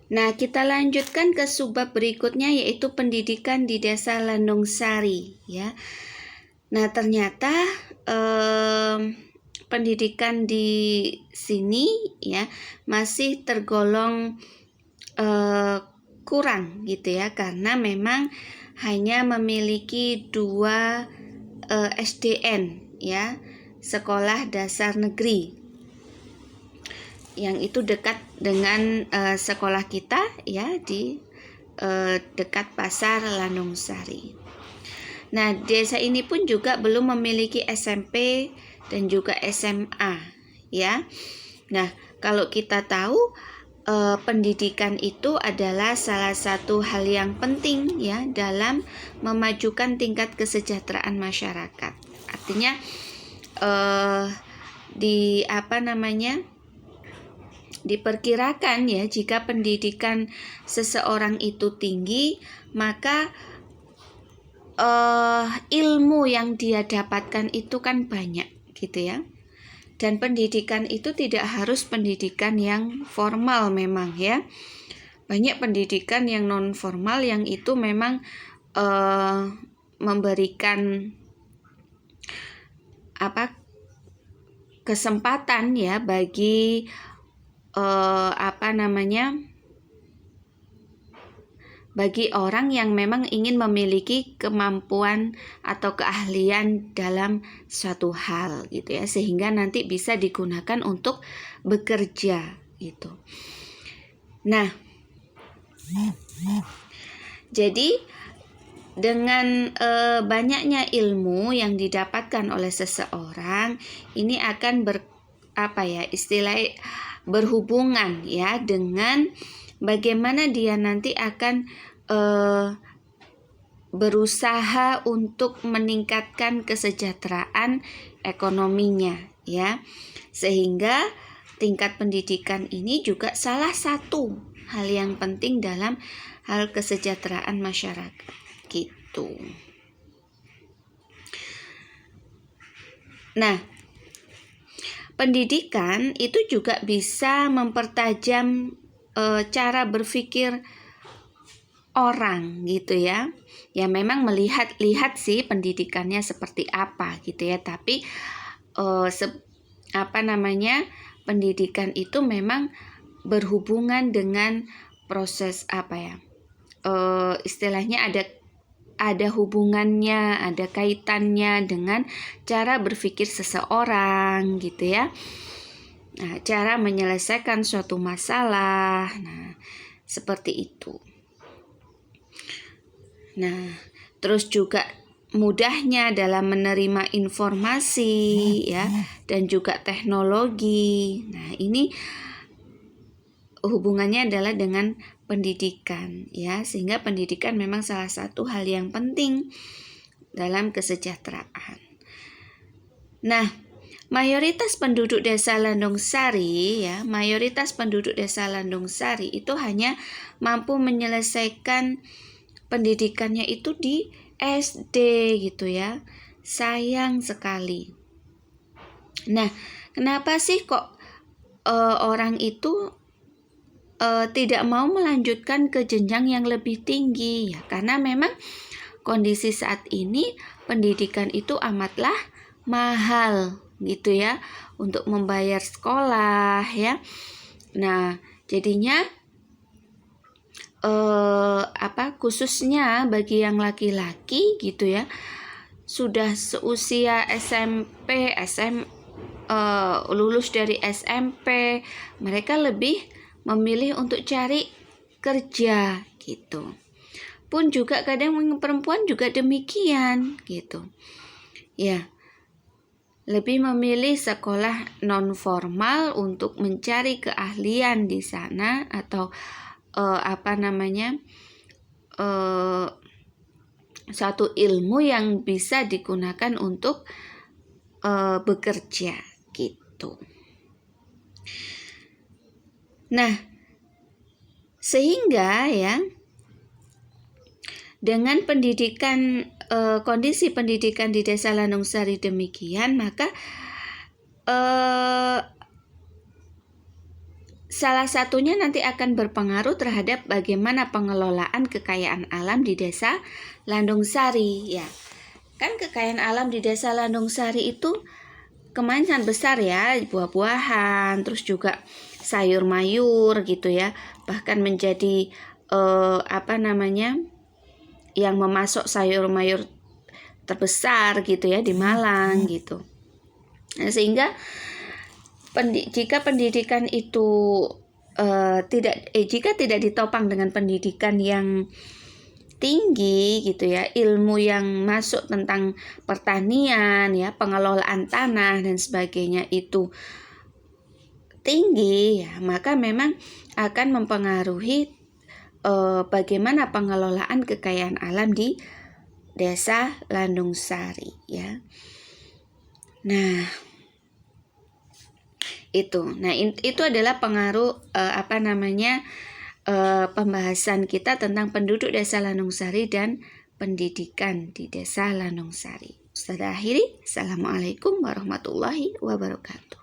Nah, kita lanjutkan ke subbab berikutnya, yaitu pendidikan di Desa Landungsari, ya. Nah, ternyata pendidikan di sini ya masih tergolong kurang gitu ya, karena memang hanya memiliki 2 SDN ya, sekolah dasar negeri, yang itu dekat dengan sekolah kita ya, di dekat Pasar Landungsari. Nah, desa ini pun juga belum memiliki SMP dan juga SMA ya. Nah, kalau kita tahu pendidikan itu adalah salah satu hal yang penting ya dalam memajukan tingkat kesejahteraan masyarakat. Artinya diperkirakan ya, jika pendidikan seseorang itu tinggi, maka ilmu yang dia dapatkan itu kan banyak gitu ya. Dan pendidikan itu tidak harus pendidikan yang formal memang ya. Banyak pendidikan yang non formal yang itu memang memberikan kesempatan ya bagi bagi orang yang memang ingin memiliki kemampuan atau keahlian dalam suatu hal gitu ya, sehingga nanti bisa digunakan untuk bekerja gitu. Nah, jadi dengan banyaknya ilmu yang didapatkan oleh seseorang, ini akan berhubungan ya dengan bagaimana dia nanti akan berusaha untuk meningkatkan kesejahteraan ekonominya ya, sehingga tingkat pendidikan ini juga salah satu hal yang penting dalam hal kesejahteraan masyarakat gitu. Nah, pendidikan itu juga bisa mempertajam cara berpikir orang gitu ya. Ya memang lihat sih pendidikannya seperti apa gitu ya, tapi pendidikan itu memang berhubungan dengan proses istilahnya ada hubungannya, ada kaitannya dengan cara berpikir seseorang gitu ya. Nah, cara menyelesaikan suatu masalah, nah seperti itu. Nah, terus juga mudahnya dalam menerima informasi ya, dan juga teknologi. Nah, ini hubungannya adalah dengan pendidikan ya, sehingga pendidikan memang salah satu hal yang penting dalam kesejahteraan. Nah, mayoritas penduduk Desa Landungsari itu hanya mampu menyelesaikan pendidikannya itu di SD gitu ya. Sayang sekali. Nah, kenapa sih kok orang itu tidak mau melanjutkan ke jenjang yang lebih tinggi ya? Karena memang kondisi saat ini pendidikan itu amatlah mahal gitu ya, untuk membayar sekolah ya. Nah, jadinya khususnya bagi yang laki-laki gitu ya, sudah seusia SMP, lulus dari SMP, mereka lebih memilih untuk cari kerja gitu. Pun juga kadang perempuan juga demikian gitu. Ya, lebih memilih sekolah non formal untuk mencari keahlian di sana, atau satu ilmu yang bisa digunakan untuk bekerja gitu. Nah, sehingga ya dengan pendidikan kondisi pendidikan di Desa Landungsari demikian, maka salah satunya nanti akan berpengaruh terhadap bagaimana pengelolaan kekayaan alam di Desa Landung Sari ya. Kan kekayaan alam di Desa Landung Sari itu kemasan besar ya, buah-buahan, terus juga sayur mayur gitu ya, bahkan menjadi yang memasok sayur mayur terbesar gitu ya di Malang gitu. Nah, sehingga jika pendidikan itu jika tidak ditopang dengan pendidikan yang tinggi gitu ya, ilmu yang masuk tentang pertanian ya, pengelolaan tanah dan sebagainya itu tinggi ya, maka memang akan mempengaruhi bagaimana pengelolaan kekayaan alam di Desa Landung Sari ya. Nah, itu adalah pengaruh pembahasan kita tentang penduduk Desa Landung Sari dan pendidikan di Desa Landung Sari. Ustazah akhiri, Assalamualaikum warahmatullahi wabarakatuh.